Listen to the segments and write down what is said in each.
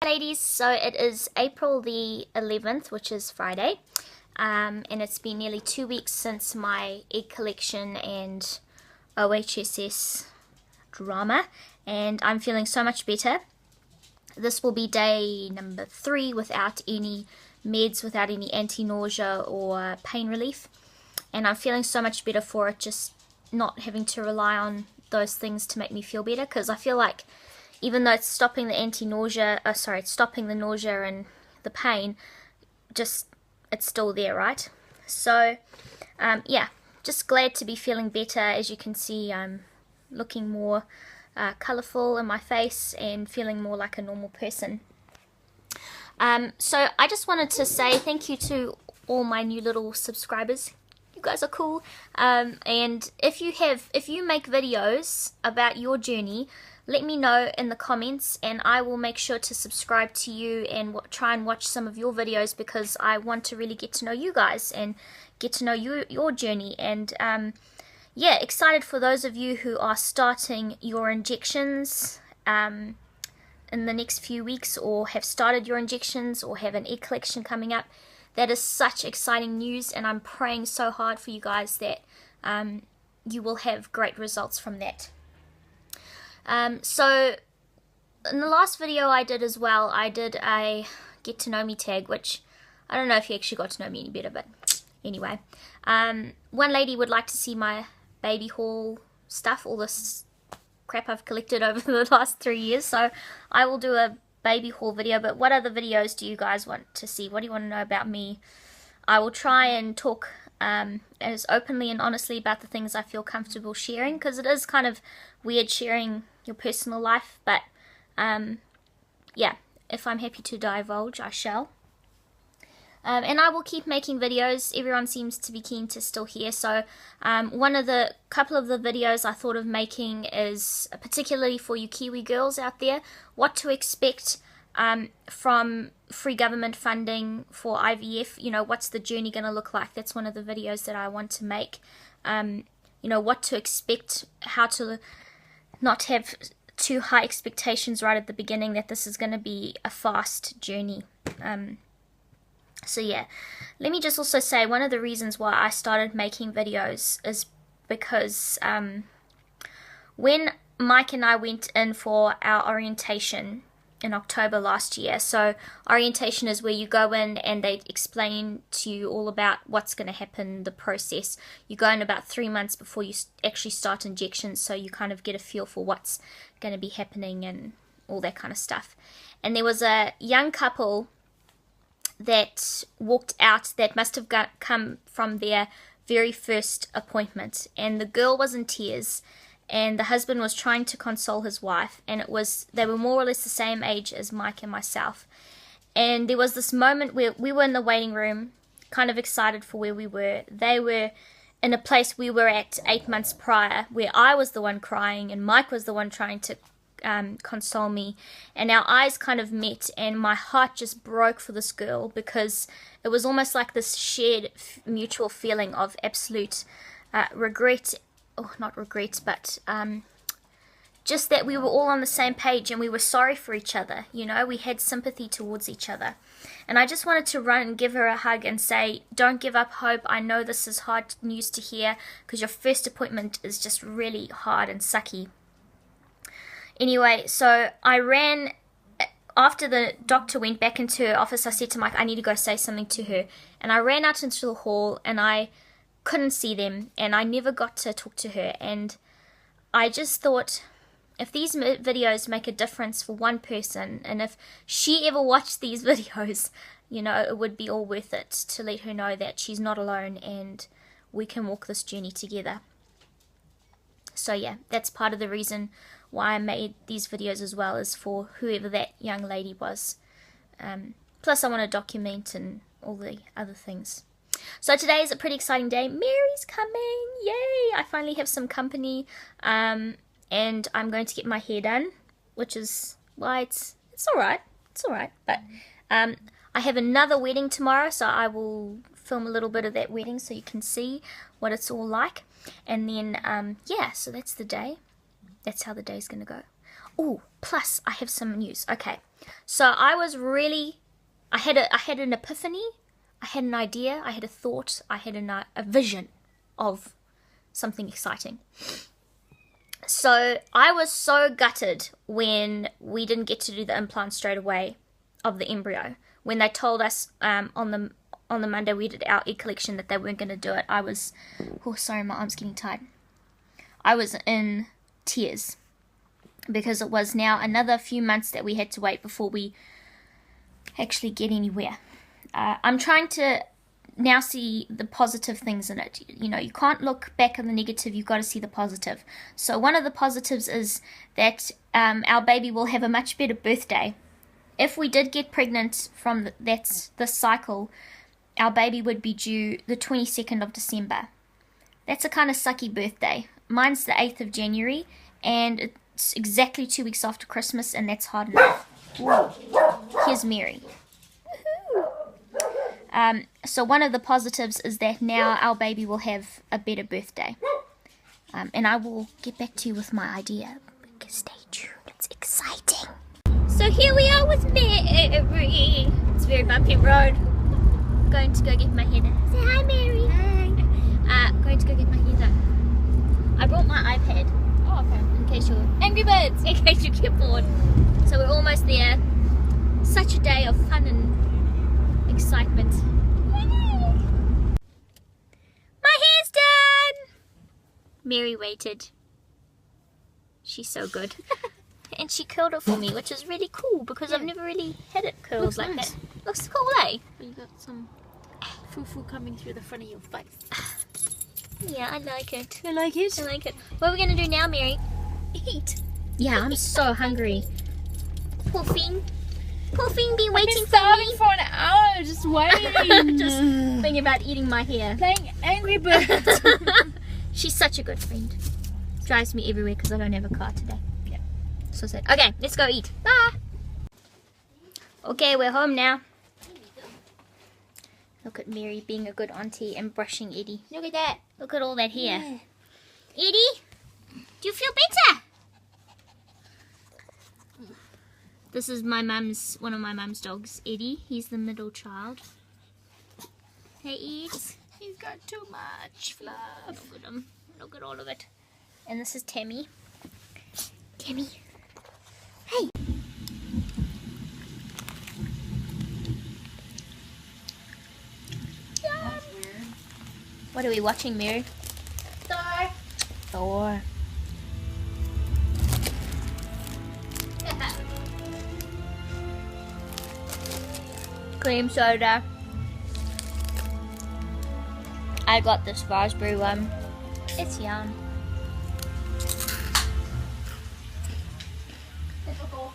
ladies, so it is April the 11th, which is Friday, and it's been nearly 2 weeks since my egg collection and OHSS drama, and I'm feeling so much better. This will be day number 3 without any meds, without any anti-nausea or pain relief, and I'm feeling so much better for it, just not having to rely on those things to make me feel better, because I feel like even though it's stopping the anti-nausea, it's stopping the nausea and the pain, just it's still there, right? So yeah, just glad to be feeling better. As you can see, I'm looking more colourful in my face and feeling more like a normal person. So I just wanted to say thank you to all my new little subscribers. You guys are cool. And if you make videos about your journey, let me know in the comments, and I will make sure to subscribe to you and try and watch some of your videos, because I want to really get to know you guys and get to know your journey. And yeah, excited for those of you who are starting your injections in the next few weeks, or have started your injections, or have an egg collection coming up. That is such exciting news, and I'm praying so hard for you guys that you will have great results from that. So in the last video I did as well, I did a get to know me tag, which I don't know if you actually got to know me any better, but anyway. One lady would like to see my baby haul stuff, all this crap I've collected over the last 3 years, so I will do a baby haul video. But what other videos do you guys want to see? What do you want to know about me? I will try and talk as openly and honestly about the things I feel comfortable sharing, because it is kind of weird sharing your personal life, but yeah, if I'm happy to divulge, I shall. And I will keep making videos. Everyone seems to be keen to still hear, so couple of the videos I thought of making is particularly for you Kiwi girls out there, what to expect from free government funding for IVF. You know, what's the journey going to look like? That's one of the videos that I want to make. You know, what to expect, how to not have too high expectations right at the beginning, that this is going to be a fast journey. So yeah, let me just also say, one of the reasons why I started making videos is because when Mike and I went in for our orientation in October last year, so orientation is where you go in and they explain to you all about what's going to happen, the process. You go in about 3 months before you actually start injections, so you kind of get a feel for what's going to be happening and all that kind of stuff. And there was a young couple that walked out that must have come from their very first appointment, and the girl was in tears, and the husband was trying to console his wife, and they were more or less the same age as Mike and myself. And there was this moment where we were in the waiting room, kind of excited for where we were. They were in a place we were at 8 months prior, where I was the one crying and Mike was the one trying to console me, and our eyes kind of met, and my heart just broke for this girl, because it was almost like this shared mutual feeling of absolute regret, or not regret, but just that we were all on the same page and we were sorry for each other. You know, we had sympathy towards each other. And I just wanted to run and give her a hug and say, don't give up hope. I know this is hard news to hear, because your first appointment is just really hard and sucky. Anyway, so I ran, after the doctor went back into her office, I said to Mike, I need to go say something to her. And I ran out into the hall, and I couldn't see them, and I never got to talk to her. And I just thought, if these videos make a difference for one person, and if she ever watched these videos, you know, it would be all worth it to let her know that she's not alone and we can walk this journey together. So yeah, that's part of the reason why I made these videos as well, is for whoever that young lady was. Plus I want to document and all the other things. So today is a pretty exciting day. Mary's coming! Yay! I finally have some company, and I'm going to get my hair done, which is why it's alright. It's alright, but I have another wedding tomorrow, so I will film a little bit of that wedding so you can see what it's all like. And then, yeah, so that's the day. That's how the day's going to go. Oh, plus I have some news. Okay, so I had an epiphany, I had an idea, I had a thought, I had a vision of something exciting. So I was so gutted when we didn't get to do the implant straight away of the embryo. When they told us on the Monday we did our egg collection that they weren't going to do it, I was, oh sorry, my arm's getting tired. I was in tears because it was now another few months that we had to wait before we actually get anywhere. I'm trying to now see the positive things in it. You know, you can't look back on the negative, you've got to see the positive. So one of the positives is that our baby will have a much better birthday. If we did get pregnant from this cycle, our baby would be due the 22nd of December. That's a kind of sucky birthday. Mine's the 8th of January, and it's exactly 2 weeks after Christmas, and that's hard enough. Whoa. Here's Mary. So one of the positives is that now our baby will have a better birthday. And I will get back to you with my idea. Stay tuned, it's exciting. So here we are with Mary. It's a very bumpy road. I'm going to go get my hair done. Say hi, Mary. Hi. Going to go get my hair done. I brought my iPad. Oh, okay. In case you're Angry Birds. In case you get bored. So we're almost there. Such a day of fun and excitement. Yay. My hair's done. Mary waited. She's so good. And she curled it for me, which is really cool because I've never really had it curled Looks like nice. that. Looks cool, eh? You got some foo-foo coming through the front of your face. Yeah, I like it. You like it? I like it. What are we going to do now, Mary? Eat. Yeah, I'm so hungry. Poor thing. Poor thing be I've waiting been for starving me. for an hour, just waiting. Just thinking about eating my hair. Playing Angry Birds. She's such a good friend. Drives me everywhere because I don't have a car today. Yeah. So sad. Okay, let's go eat. Bye. Okay, we're home now. Look at Mary being a good auntie and brushing Eddie. Look at that. Look at all that hair. Yeah. Eddie, do you feel better? This is one of my mum's dogs, Eddie. He's the middle child. Hey, Ed. He's got too much fluff. Look at him. Look at all of it. And this is Tammy. Tammy. Hey. What are we watching, Mary? Thor. Thor. Cream soda. I got this raspberry one. It's yum. Typical.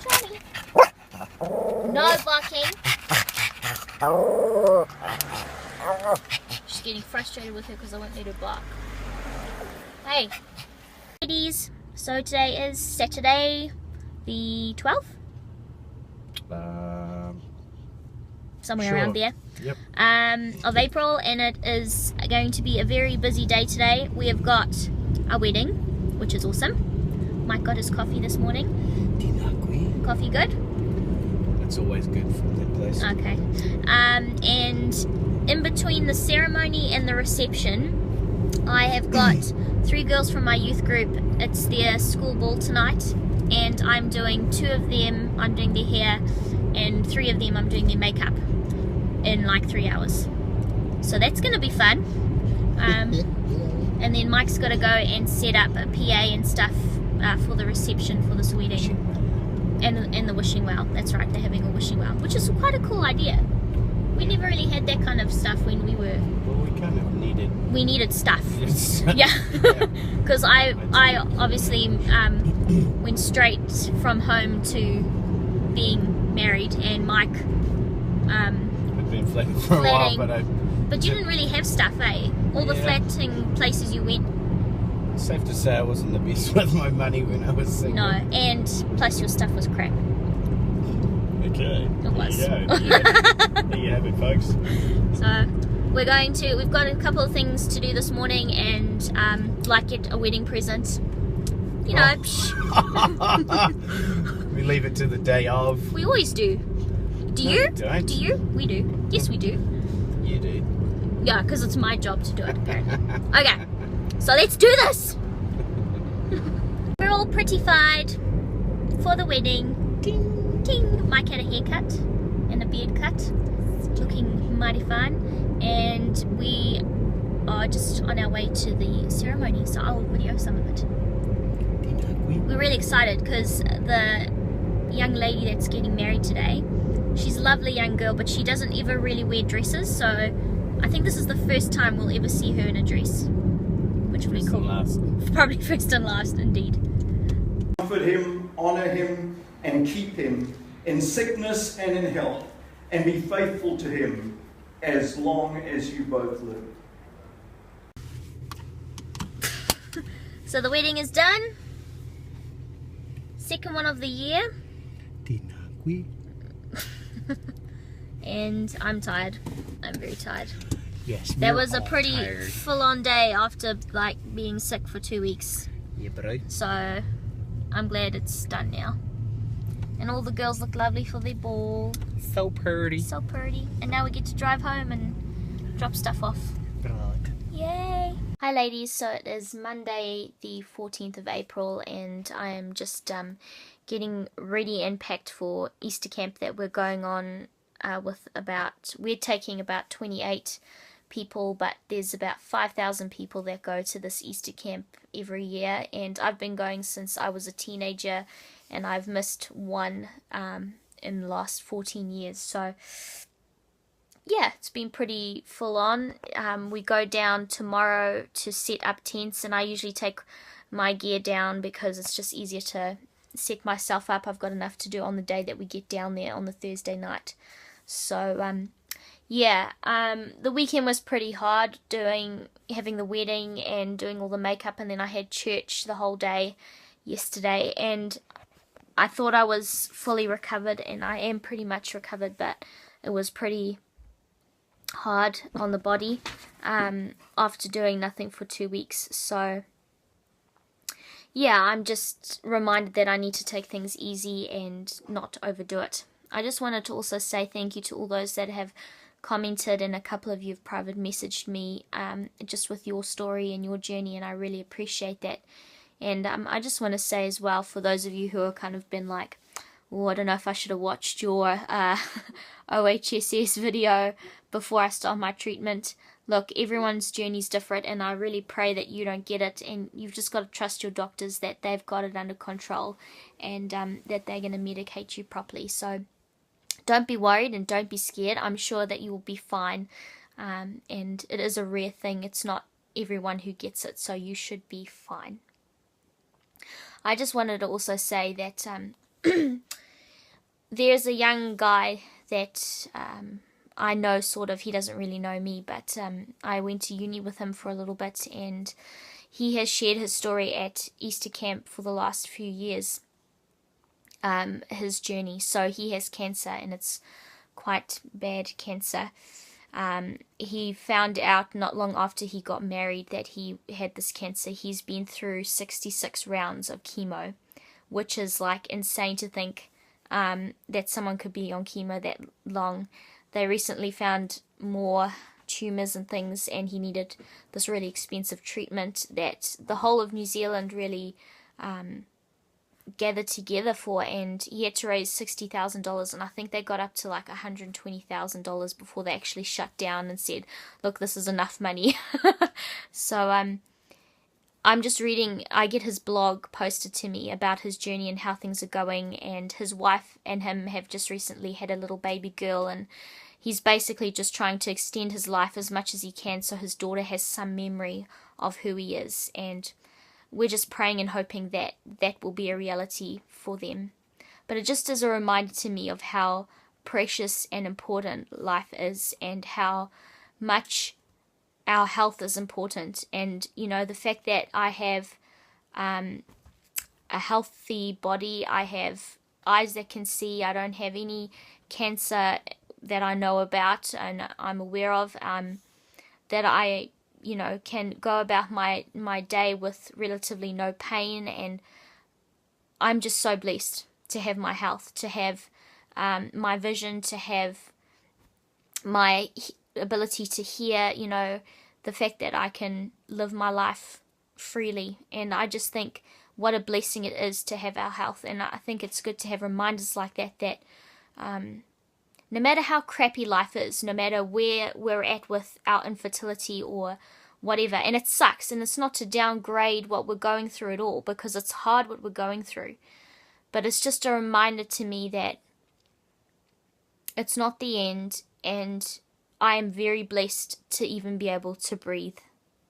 Johnny. No barking. She's getting frustrated with her because I won't let her bark. Hey, ladies. So today is Saturday, the 12th. Somewhere Sure. around there. Yep. Of April, and it is going to be a very busy day today. We have got a wedding, which is awesome. Mike got his coffee this morning. Coffee good? That's always good from that place. Okay. And in between the ceremony and the reception, I have got 3 girls from my youth group. It's their school ball tonight, and I'm doing 2 of them, I'm doing their hair, and 3 of them I'm doing their makeup in like 3 hours. So that's going to be fun. And then Mike's got to go and set up a PA and stuff for the reception for this wedding. And the wishing well. That's right, they're having a wishing well, which is quite a cool idea. We never really had that kind of stuff when we were... Well, we kind of needed... We needed stuff. Yes. Yeah. Because I obviously went straight from home to being married, and Mike... I've been flatting for a while, But you didn't really have stuff, eh? All the flatting places you went. It's safe to say I wasn't the best with my money when I was single. No, and plus your stuff was crap. Okay. It was. There you go. There you have it, folks. So, we've got a couple of things to do this morning, and like get a wedding present. You know, We leave it to the day of. we always do. Do No, you? we don't. Do you? We do. Yes, we do. You do. Yeah, because it's my job to do it, apparently. Okay, so let's do this. We're all pretty-fied for the wedding. Ding, ding. Mike had a haircut and a beard cut, looking mighty fine, and we are just on our way to the ceremony, so I'll video some of it. We're really excited because the young lady that's getting married today, she's a lovely young girl, but she doesn't ever really wear dresses, so I think this is the first time we'll ever see her in a dress, which will be cool. Probably first and last, indeed. Comfort him, honor him, and keep him in sickness and in health, and be faithful to him as long as you both live. So the wedding is done. Second one of the year. And I'm tired. I'm very tired. Yes. That was a pretty full-on day after like being sick for 2 weeks. Yeah, bro. So I'm glad it's done now. And all the girls look lovely for their ball. So pretty. So pretty. And now we get to drive home and drop stuff off. Right. Yay! Hi ladies, so it is Monday the 14th of April, and I am just getting ready and packed for Easter camp that we're going on we're taking about 28 people, but there's about 5,000 people that go to this Easter camp every year, and I've been going since I was a teenager, and I've missed one in the last 14 years, so yeah, it's been pretty full on. We go down tomorrow to set up tents, and I usually take my gear down because it's just easier to set myself up. I've got enough to do on the day that we get down there on the Thursday night. So yeah, the weekend was pretty hard having the wedding and doing all the makeup, and then I had church the whole day yesterday, and I thought I was fully recovered, and I am pretty much recovered, but it was pretty hard on the body after doing nothing for 2 weeks. So yeah, I'm just reminded that I need to take things easy and not overdo it. I just wanted to also say thank you to all those that have commented, and a couple of you have private messaged me just with your story and your journey, and I really appreciate that. And I just want to say as well, for those of you who have kind of been like, oh, I don't know if I should have watched your OHSS video before I start my treatment. Look, everyone's journey is different, and I really pray that you don't get it, and you've just got to trust your doctors that they've got it under control, and that they're going to medicate you properly. So don't be worried and don't be scared. I'm sure that you will be fine, and it is a rare thing. It's not everyone who gets it, so you should be fine. I just wanted to also say that there's a young guy that I know, sort of. He doesn't really know me, but I went to uni with him for a little bit, and he has shared his story at Easter camp for the last few years, his journey. So he has cancer, and it's quite bad cancer. He found out not long after he got married that he had this cancer. He's been through 66 rounds of chemo, which is like insane to think that someone could be on chemo that long. They recently found more tumours and things, and he needed this really expensive treatment that the whole of New Zealand really gathered together for, and he had to raise $60,000, and I think they got up to like $120,000 before they actually shut down and said, look, this is enough money. So I'm just reading, I get his blog posted to me about his journey and how things are going, and his wife and him have just recently had a little baby girl, and he's basically just trying to extend his life as much as he can so his daughter has some memory of who he is, and we're just praying and hoping that that will be a reality for them. But it just is a reminder to me of how precious and important life is, and how much our health is important. And you know, the fact that I have a healthy body, I have eyes that can see, I don't have any cancer that I know about and I'm aware of, that I, you know, can go about my day with relatively no pain, and I'm just so blessed to have my health, to have my vision, to have my ability to hear, you know, the fact that I can live my life freely. And I just think what a blessing it is to have our health. And I think it's good to have reminders like that, that no matter how crappy life is, no matter where we're at with our infertility or whatever, and it sucks, and it's not to downgrade what we're going through at all, because it's hard what we're going through, but it's just a reminder to me that it's not the end, and I am very blessed to even be able to breathe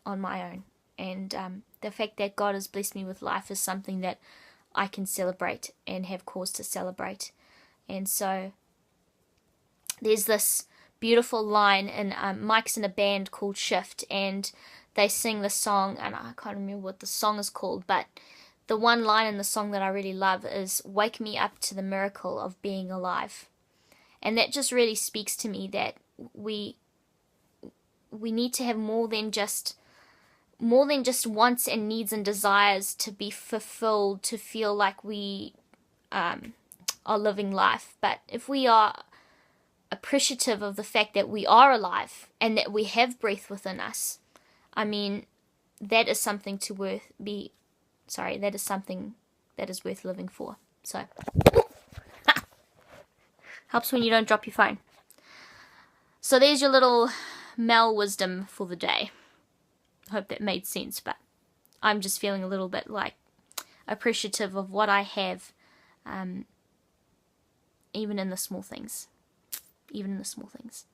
on my own. And the fact that God has blessed me with life is something that I can celebrate and have cause to celebrate. And so there's this beautiful line, and Mike's in a band called Shift, and they sing the song, and I can't remember what the song is called, but the one line in the song that I really love is, "Wake me up to the miracle of being alive." And that just really speaks to me that we need to have more than just wants and needs and desires to be fulfilled, to feel like we are living life. But if we are appreciative of the fact that we are alive and that we have breath within us, I mean, that is something that is something that is worth living for. So helps when you don't drop your phone. So there's your little Mel wisdom for the day. Hope that made sense, but I'm just feeling a little bit like appreciative of what I have, even in the small things. Even in the small things.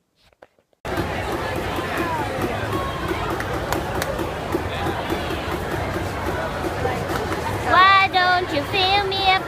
Why don't you fill me up?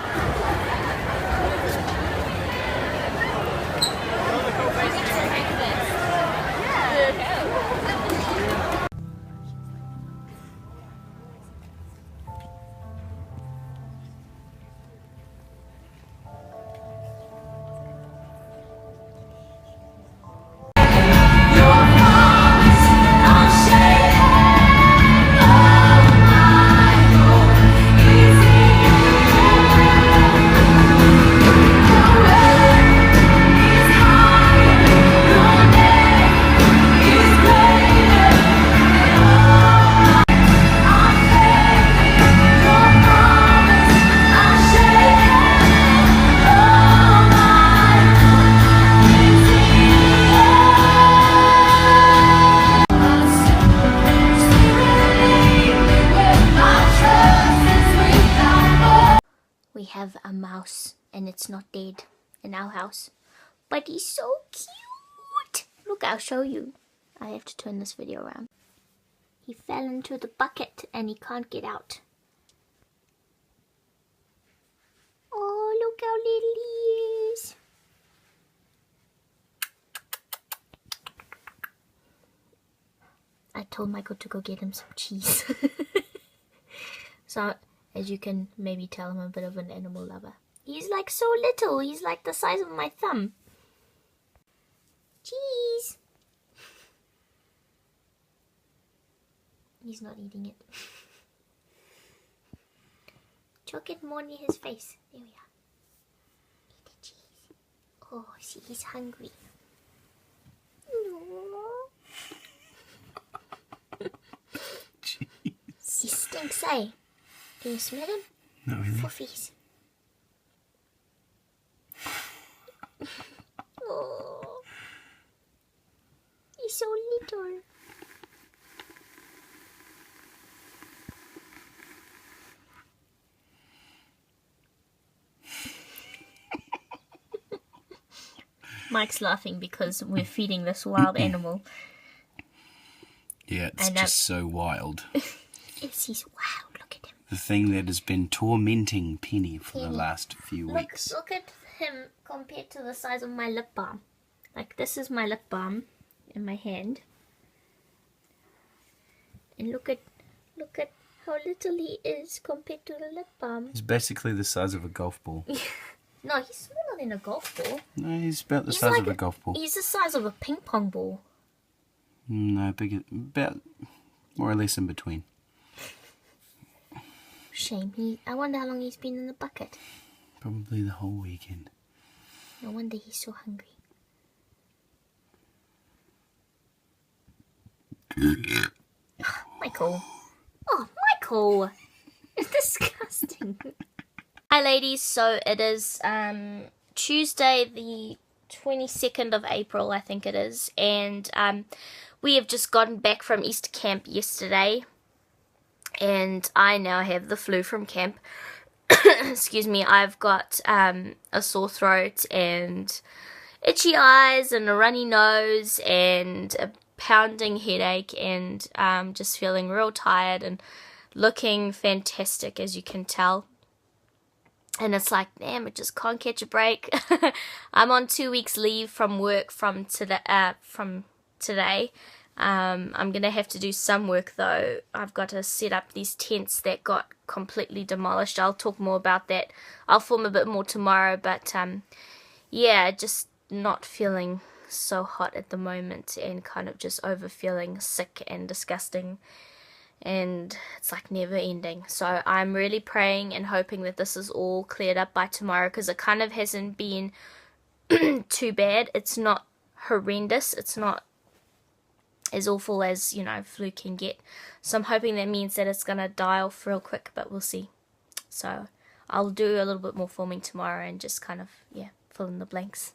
We have a mouse, and it's not dead in our house, but he's so cute. Look, I'll show you. I have to turn this video around. He fell into the bucket and he can't get out. Oh, look how little he is. I told Michael to go get him some cheese. So, as you can maybe tell, I'm a bit of an animal lover. He's like so little. He's like the size of my thumb. Cheese. He's not eating it. Chuck it more near his face. There we are. Eat the cheese. Oh, see, he's hungry. No. He stinks, eh? Can you smell him? No, really. Fuffies. Oh, he's so little. Mike's laughing because we're feeding this wild animal. Yeah, it's just so wild. Yes, he's wild. Look at him. The thing that has been tormenting Penny for the last few weeks. Look at him compared to the size of my lip balm. Like, this is my lip balm in my hand. And look at how little he is compared to the lip balm. He's basically the size of a golf ball. No, he's smaller than a golf ball. No, he's about the size of a golf ball. He's the size of a ping pong ball. No, about more or less in between. Shame. I wonder how long he's been in the bucket. Probably the whole weekend. No wonder he's so hungry. Michael. Oh, Michael. It's disgusting. Hi, ladies. So it is Tuesday, the 22nd of April, I think it is. And we have just gotten back from Easter camp yesterday. And I now have the flu from camp. Excuse me. I've got a sore throat and itchy eyes and a runny nose and a pounding headache, and just feeling real tired and looking fantastic, as you can tell. And it's like, damn, I just can't catch a break. I'm on 2 weeks leave from work from today. I'm gonna have to do some work though. I've got to set up these tents that got completely demolished. I'll talk more about that. I'll film a bit more tomorrow, but yeah, just not feeling so hot at the moment, and kind of just over feeling sick and disgusting, and it's like never ending. So I'm really praying and hoping that this is all cleared up by tomorrow, because it kind of hasn't been too bad. It's not horrendous. It's not as awful as, you know, flu can get. So I'm hoping that means that it's gonna die off real quick, but we'll see. So I'll do a little bit more filming tomorrow and just kind of, yeah, fill in the blanks.